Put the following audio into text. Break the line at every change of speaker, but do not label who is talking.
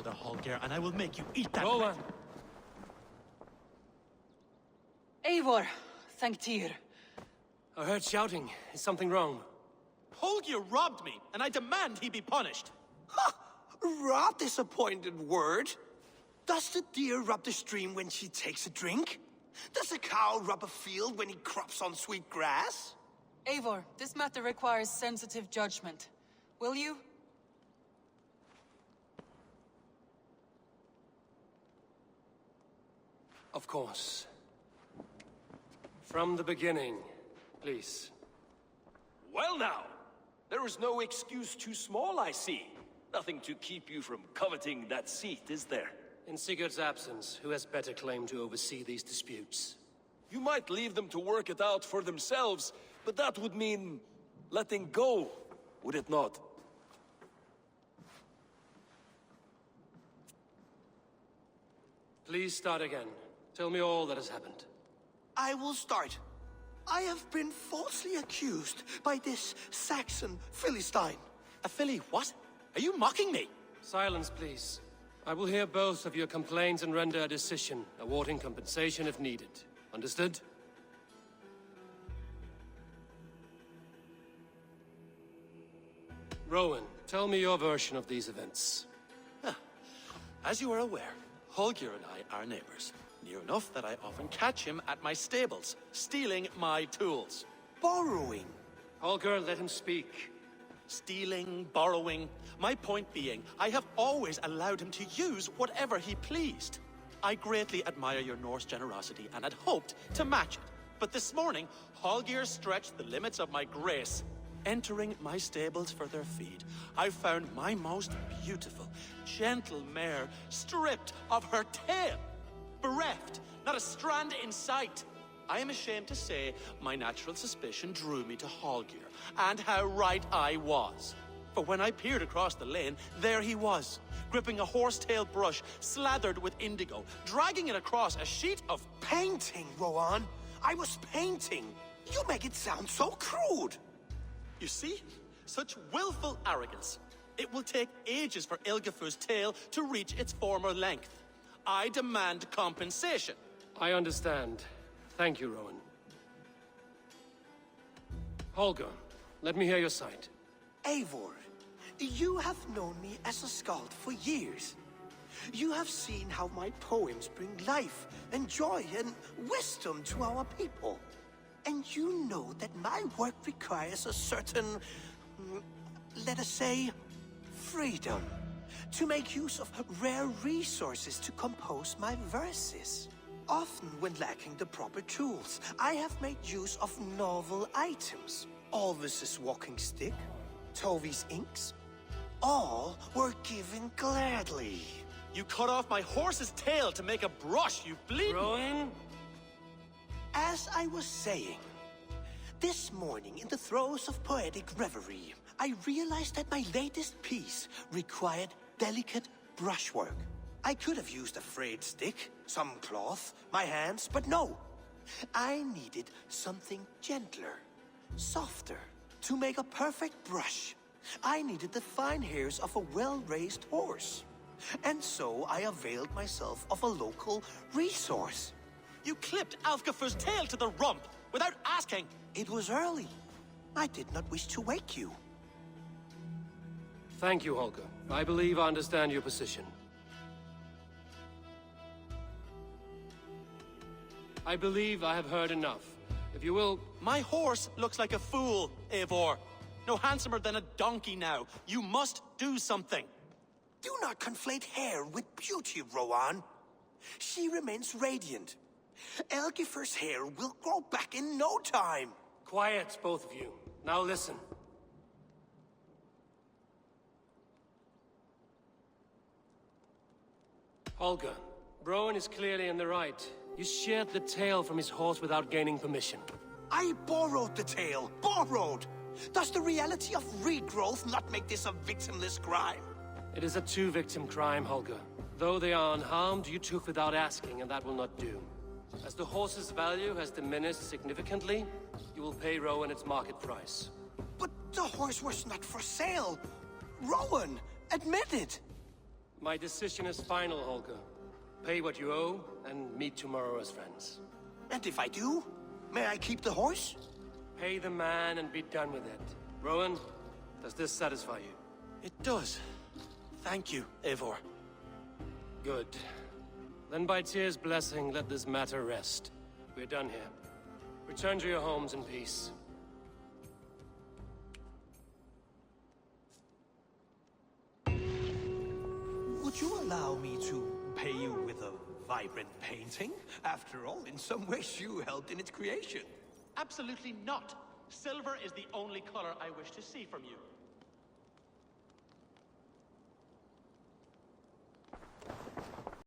further, Holger, and I will make you eat that.
Rowan!
Eivor, thank Tyr.
I heard shouting. Is something wrong?
Holger robbed me, and I demand he be punished.
Ha! Rot is a pointed word. Does the deer rub the stream when she takes a drink? Does a cow rub a field when he crops on sweet grass?
Eivor, this matter requires sensitive judgment. Will you?
Of course. From the beginning, please.
Well now, there is no excuse too small, I see. Nothing to keep you from coveting that seat, is there?
In Sigurd's absence, who has better claim to oversee these disputes?
You might leave them to work it out for themselves, but that would mean letting go, would it not?
Please start again. Tell me all that has happened.
I will start. I have been falsely accused by this Saxon Philistine.
A filly what? Are you mocking me?
Silence, please. I will hear both of your complaints and render a decision, awarding compensation if needed. Understood? Rowan, tell me your version of these events.
As you are aware, Holger and I are neighbors. Near enough that I often catch him at my stables, stealing my tools.
Borrowing.
Holger, let him speak.
Stealing, borrowing. My point being, I have always allowed him to use whatever he pleased. I greatly admire your Norse generosity and had hoped to match it. But this morning, Holger stretched the limits of my grace. Entering my stables for their feed, I found my most beautiful, gentle mare stripped of her tail. Bereft, not a strand in sight. I am ashamed to say my natural suspicion drew me to Holger, and how right I was. For when I peered across the lane, there he was, gripping a horsetail brush slathered with indigo, dragging it across a sheet of
Painting, Rowan. I was painting. You make it sound so crude.
You see? Such willful arrogance. It will take ages for Ilgafur's tail to reach its former length. I demand compensation.
I understand. Thank you, Rowan. Holger, let me hear your side.
Eivor, you have known me as a skald for years. You have seen how my poems bring life and joy and wisdom to our people. And you know that my work requires a certain, let us say, freedom. To make use of rare resources to compose my verses. Often when lacking the proper tools, I have made use of novel items. Alvis's walking stick, Tovi's inks, all were given gladly.
You cut off my horse's tail to make a brush, you bleeding...
Rowan?
As I was saying, this morning in the throes of poetic reverie, I realized that my latest piece required delicate brushwork. I could have used a frayed stick, some cloth, my hands, but no. I needed something gentler, softer. To make a perfect brush, I needed the fine hairs of a well-raised horse. And so I availed myself of a local resource.
You clipped Alfgafur's tail to the rump without asking.
It was early. I did not wish to wake you.
Thank you, Holger. I believe I understand your position. I believe I have heard enough. If you will...
My horse looks like a fool, Eivor. No handsomer than a donkey now. You must do something.
Do not conflate hair with beauty, Rowan. She remains radiant. Elgifur's hair will grow back in no time.
Quiet, both of you. Now listen. Holger, Rowan is clearly in the right. You sheared the tail from his horse without gaining permission.
I borrowed the tail. Borrowed! Does the reality of regrowth not make this a victimless crime?
It is a two-victim crime, Holger. Though they are unharmed, you took without asking, and that will not do. As the horse's value has diminished significantly, you will pay Rowan its market price.
But the horse was not for sale. Rowan, admit it.
My decision is final, Holger. Pay what you owe, and meet tomorrow as friends.
And if I do, may I keep the horse?
Pay the man and be done with it. Rowan, does this satisfy you?
It does. Thank you, Eivor.
Good. Then by Tyr's blessing, let this matter rest. We're done here. Return to your homes in peace.
Would you allow me to pay you with a vibrant painting? After all, in some ways you helped in its creation.
Absolutely not. Silver is the only color I wish to see from you.